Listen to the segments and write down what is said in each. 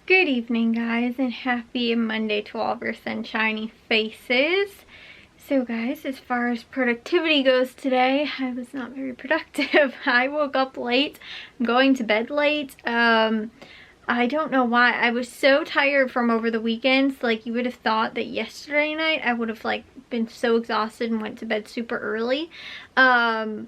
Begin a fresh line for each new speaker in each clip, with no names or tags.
Good evening, guys, and happy Monday to all of your sunshiny faces. So guys, as far as productivity goes today, I was not very productive. I woke up late. I'm going to bed late. I don't know why. I was so tired from over the weekend. Like, you would have thought that yesterday night I would have like been so exhausted and went to bed super early. But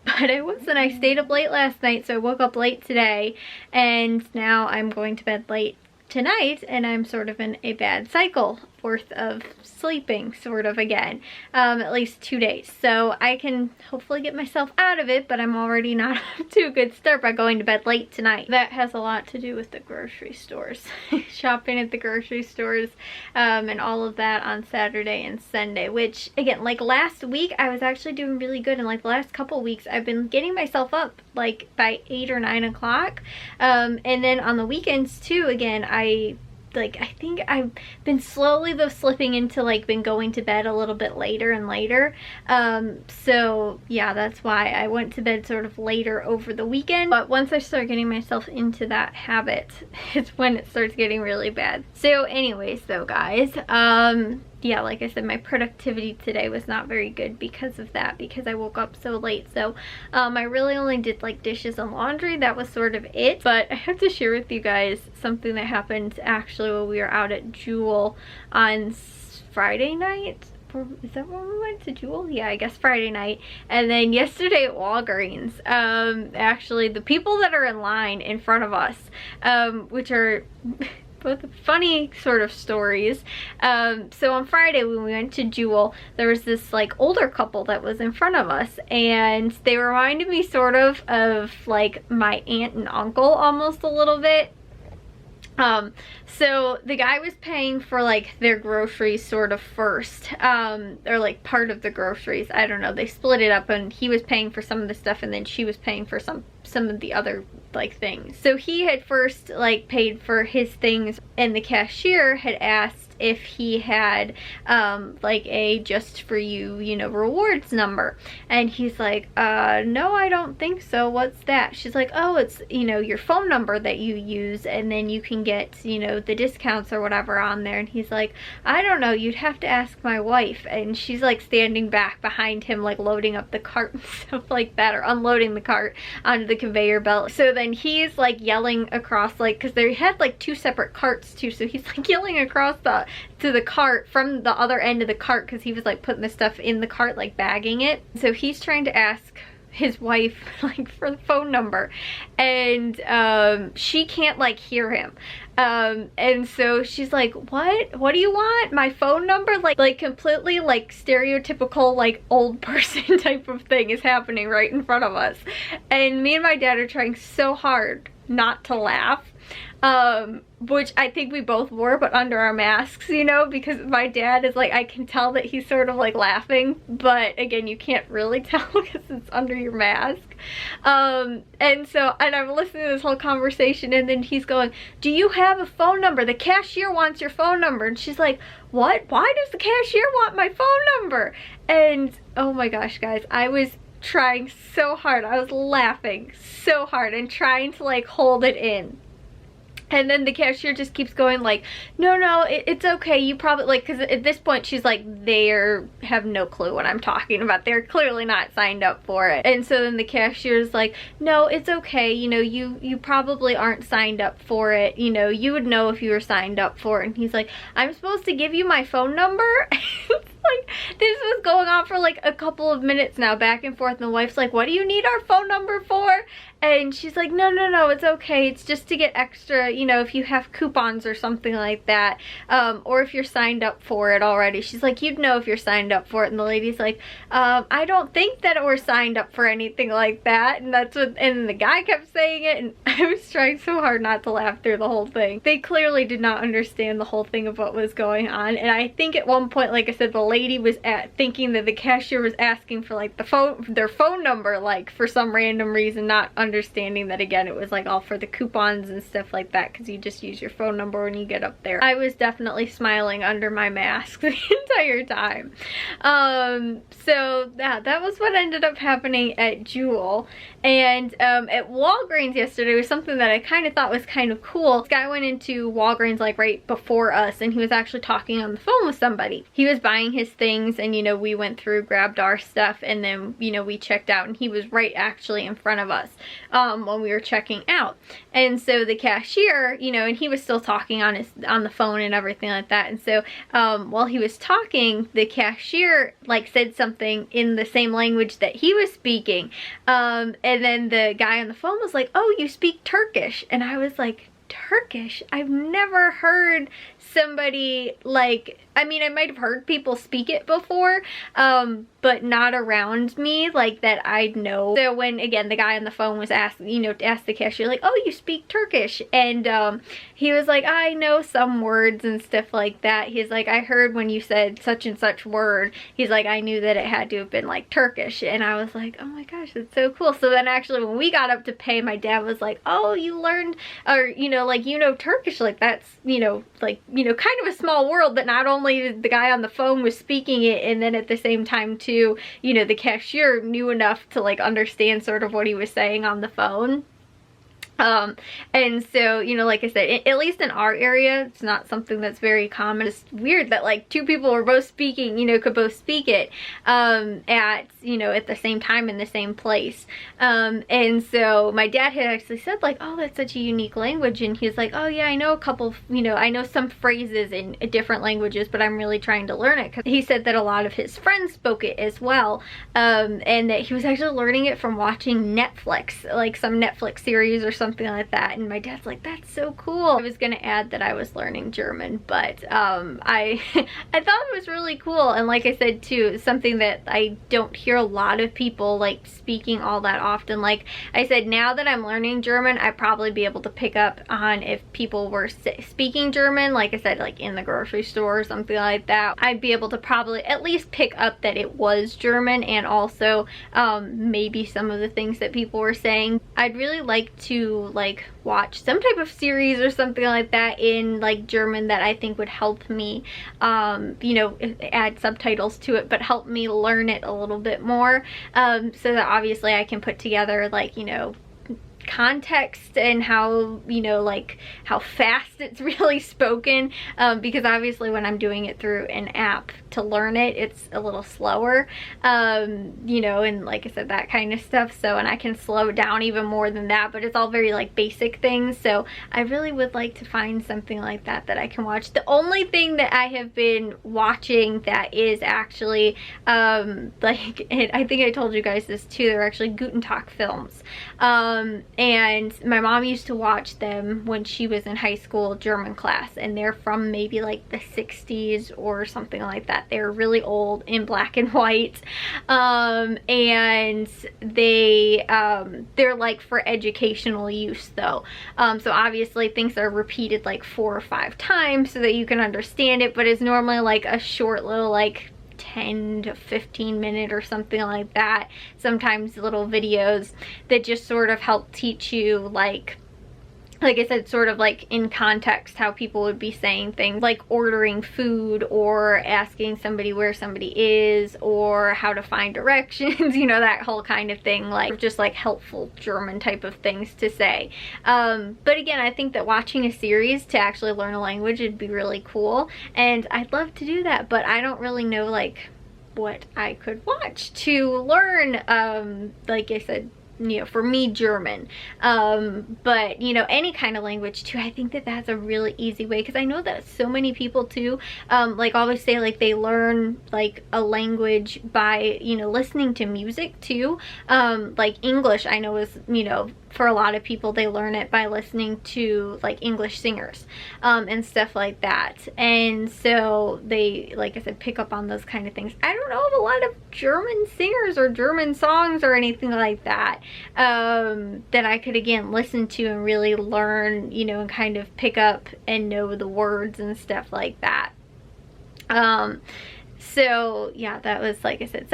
I wasn't. I stayed up late last night, so I woke up late today, and now I'm going to bed late tonight, and I'm sort of in a bad cycle worth of sleeping sort of again, at least 2 days. So I can hopefully get myself out of it, but I'm already not off to a good start by going to bed late tonight. That has a lot to do with the grocery stores. Shopping at the grocery stores, and all of that on Saturday and Sunday, which again, like last week I was actually doing really good, and like the last couple weeks I've been getting myself up like by 8 or 9 o'clock, and then on the weekends too, again, I think I've been slowly though slipping into like been going to bed a little bit later and later. So yeah, that's why I went to bed sort of later over the weekend. But once I start getting myself into that habit, it's when it starts getting really bad. So anyways though, guys, yeah, like I said, my productivity today was not very good because of that, because I woke up so late. So I really only did like dishes and laundry. That was sort of it. But I have to share with you guys something that happened actually when we were out at Jewel on Friday night. Is that when we went to Jewel? Yeah, I guess Friday night. And then yesterday at Walgreens, actually the people that are in line in front of us, which are both funny sort of stories. So on Friday when we went to Jewel, there was this like older couple that was in front of us, and they reminded me sort of like my aunt and uncle almost a little bit. So the guy was paying for like their groceries sort of first, or like part of the groceries. I don't know, they split it up, and he was paying for some of the stuff, and then she was paying for some of the other like things. So he had first like paid for his things, and the cashier had asked if he had like a just for you, you know, rewards number, and he's like, no, I don't think so. What's that? She's like, oh, it's, you know, your phone number that you use, and then you can get, you know, the discounts or whatever on there. And he's like, I don't know, you'd have to ask my wife. And she's like standing back behind him, like loading up the cart and stuff like that, or unloading the cart onto the conveyor belt. So then he's like yelling across, like, because they had like 2 separate carts too, so he's like yelling across to the cart from the other end of the cart, because he was like putting the stuff in the cart, like bagging it. So he's trying to ask his wife like for the phone number, and she can't like hear him, and so she's like, what do you want? My phone number? Like completely like stereotypical like old person type of thing is happening right in front of us, and me and my dad are trying so hard not to laugh, which I think we both were, but under our masks, you know, because my dad is like, I can tell that he's sort of like laughing, but again, you can't really tell because it's under your mask. And I'm listening to this whole conversation, and then he's going, do you have a phone number? The cashier wants your phone number. And she's like, what? Why does the cashier want my phone number? And oh my gosh, guys, I was trying so hard. I was laughing so hard and trying to like hold it in. And then the cashier just keeps going like, no, it's okay. You probably, like, because at this point she's like, they have no clue what I'm talking about. They're clearly not signed up for it. And so then the cashier's like, no, it's okay. You know, you probably aren't signed up for it. You know, you would know if you were signed up for it. And he's like, I'm supposed to give you my phone number? Like, this was going on for like a couple of minutes now, back and forth, and the wife's like, what do you need our phone number for? And she's like, no, it's okay. It's just to get extra, you know, if you have coupons or something like that, or if you're signed up for it already. She's like, you'd know if you're signed up for it. And the lady's like, I don't think that we're signed up for anything like that. And that's what, and the guy kept saying it, and I was trying so hard not to laugh through the whole thing. They clearly did not understand the whole thing of what was going on. And I think at one point, like I said, the lady was thinking that the cashier was asking for like their phone number, like for some random reason, not understanding understanding that, again, it was like all for the coupons and stuff like that, because you just use your phone number when you get up there. I was definitely smiling under my mask the entire time. So that was what ended up happening at Jewel. And at Walgreens yesterday was something that I kind of thought was kind of cool. This guy went into Walgreens like right before us, and he was actually talking on the phone with somebody. He was buying his things, and you know, we went through, grabbed our stuff, and then, you know, we checked out, and he was right actually in front of us when we were checking out. And so the cashier, you know, and he was still talking on the phone and everything like that. And so while he was talking, the cashier like said something in the same language that he was speaking, and then the guy on the phone was like, "Oh, you speak Turkish?" And I was like, Turkish? I've never heard somebody like, I mean, I might have heard people speak it before, but not around me like that I'd know. So when, again, the guy on the phone was asking, you know, asked the cashier like, "Oh, you speak Turkish?" And he was like, "I know some words and stuff like that." He's like, "I heard when you said such and such word," he's like, "I knew that it had to have been like Turkish." And I was like, oh my gosh, that's so cool. So then actually when we got up to pay, my dad was like, "Oh, you learned, or you know, like, you know, Turkish, like that's, you know, like, you know, kind of a small world that not only the guy on the phone was speaking it, and then at the same time too, you know, the cashier knew enough to like understand sort of what he was saying on the phone. And so, you know, like I said, at least in our area, it's not something that's very common. It's weird that like two people were both speaking, you know, could both speak it, at, you know, at the same time in the same place. And so my dad had actually said like, "Oh, that's such a unique language." And he's like, "Oh yeah, I know a couple, you know, I know some phrases in different languages, but I'm really trying to learn it." Because he said that a lot of his friends spoke it as well. And that he was actually learning it from watching Netflix, like some Netflix series or something like that. And my dad's like, "That's so cool." I was gonna add that I was learning German, but I I thought it was really cool. And like I said too, something that I don't hear a lot of people like speaking all that often. Like I said, now that I'm learning German, I'd probably be able to pick up on if people were speaking German, like I said, like in the grocery store or something like that. I'd be able to probably at least pick up that it was German, and also maybe some of the things that people were saying. I'd really like to like watch some type of series or something like that in like German that I think would help me, you know, add subtitles to it, but help me learn it a little bit more, so that obviously I can put together like, you know, context and how, you know, like how fast it's really spoken, because obviously when I'm doing it through an app to learn it, it's a little slower, you know, and like I said, that kind of stuff. So, and I can slow it down even more than that, but it's all very like basic things. So I really would like to find something like that that I can watch. The only thing that I have been watching that is actually like, I think I told you guys this too, they're actually Guten Tag films, and my mom used to watch them when she was in high school German class, and they're from maybe like the 60s or something like that. They're really old, in black and white, and they're like for educational use though, so obviously things are repeated like 4 or 5 times so that you can understand it, but it's normally like a short little like 10 to 15 minute or something like that, sometimes little videos that just sort of help teach you like I said, sort of like in context how people would be saying things like ordering food or asking somebody where somebody is or how to find directions, you know, that whole kind of thing, like just like helpful German type of things to say. But again, I think that watching a series to actually learn a language would be really cool, and I'd love to do that, but I don't really know like what I could watch to learn, like I said, you know, for me, German, but you know, any kind of language too. I think that that's a really easy way, because I know that so many people too, like always say like they learn like a language by, you know, listening to music too, like English I know is, you know, for a lot of people they learn it by listening to like English singers, and stuff like that, and so they, like I said, pick up on those kind of things. I don't know of a lot of German singers or German songs or anything like that, that I could again listen to and really learn, you know, and kind of pick up and know the words and stuff like that. So yeah, that was, like I said,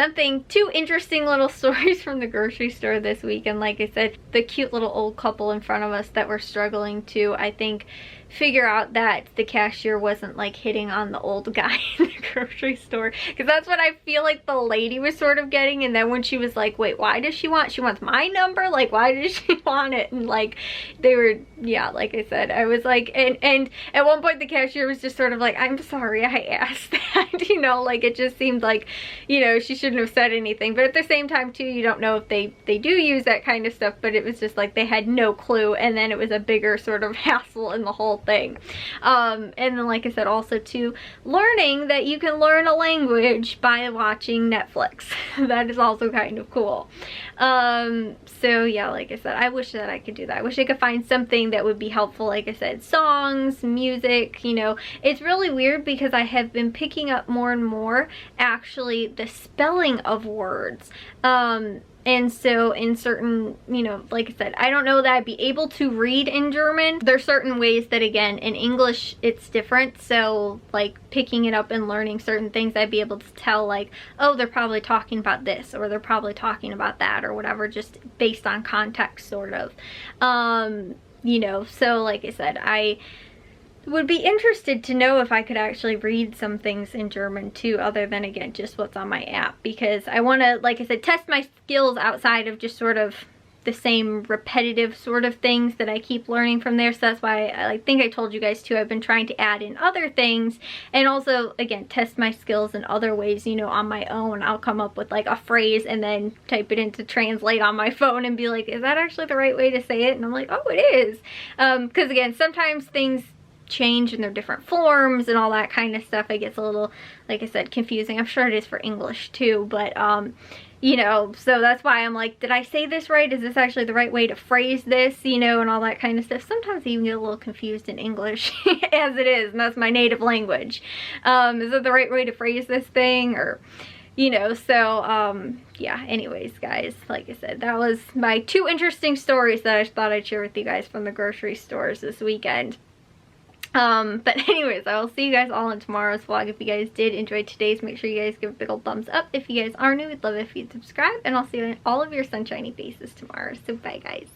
two interesting little stories from the grocery store this week. And like I said, the cute little old couple in front of us that were struggling to, I think, figure out that the cashier wasn't like hitting on the old guy in the grocery store, because that's what I feel like the lady was sort of getting. And then when she was like, wait, why does she wants my number, like why does she want it? And like they were, yeah, like I said, I was like, and at one point the cashier was just sort of like, I'm sorry I asked that, you know, like it just seemed like, you know, she shouldn't have said anything. But at the same time too, you don't know if they do use that kind of stuff, but it was just like they had no clue. And then it was a bigger sort of hassle in the whole thing. And then like I said, also too, learning that you can learn a language by watching Netflix. That is also kind of cool. So yeah, like I said, I wish that I could do that. I wish I could find something that would be helpful. Like I said, songs, music, you know. It's really weird because I have been picking up more and more actually the spelling of words. And so in certain, you know, like I said, I don't know that I'd be able to read in German. There's certain ways that, again, in English it's different. So like picking it up and learning certain things, I'd be able to tell like, oh, they're probably talking about this, or they're probably talking about that, or whatever, just based on context sort of. You know, so like I said, I would be interested to know if I could actually read some things in German too, other than, again, just what's on my app, because I want to, like I said, test my skills outside of just sort of the same repetitive sort of things that I keep learning from there. So that's why I think I told you guys too, I've been trying to add in other things, and also, again, test my skills in other ways, you know, on my own. I'll come up with like a phrase and then type it into Translate on my phone and be like, is that actually the right way to say it? And I'm like, oh, it is. Because again, sometimes things change in their different forms and all that kind of stuff. It gets a little, like I said, confusing. I'm sure it is for English too, but you know, so that's why I'm like, did I say this right? Is this actually the right way to phrase this, you know, and all that kind of stuff. Sometimes I even get a little confused in English as it is, and that's my native language. Is it the right way to phrase this thing, or, you know, so yeah, anyways guys, like I said, that was my two interesting stories that I thought I'd share with you guys from the grocery stores this weekend. But anyways, I will see you guys all in tomorrow's vlog. If you guys did enjoy today's, make sure you guys give a big old thumbs up. If you guys are new, we'd love it if you'd subscribe, and I'll see all of your sunshiny faces tomorrow. So bye guys.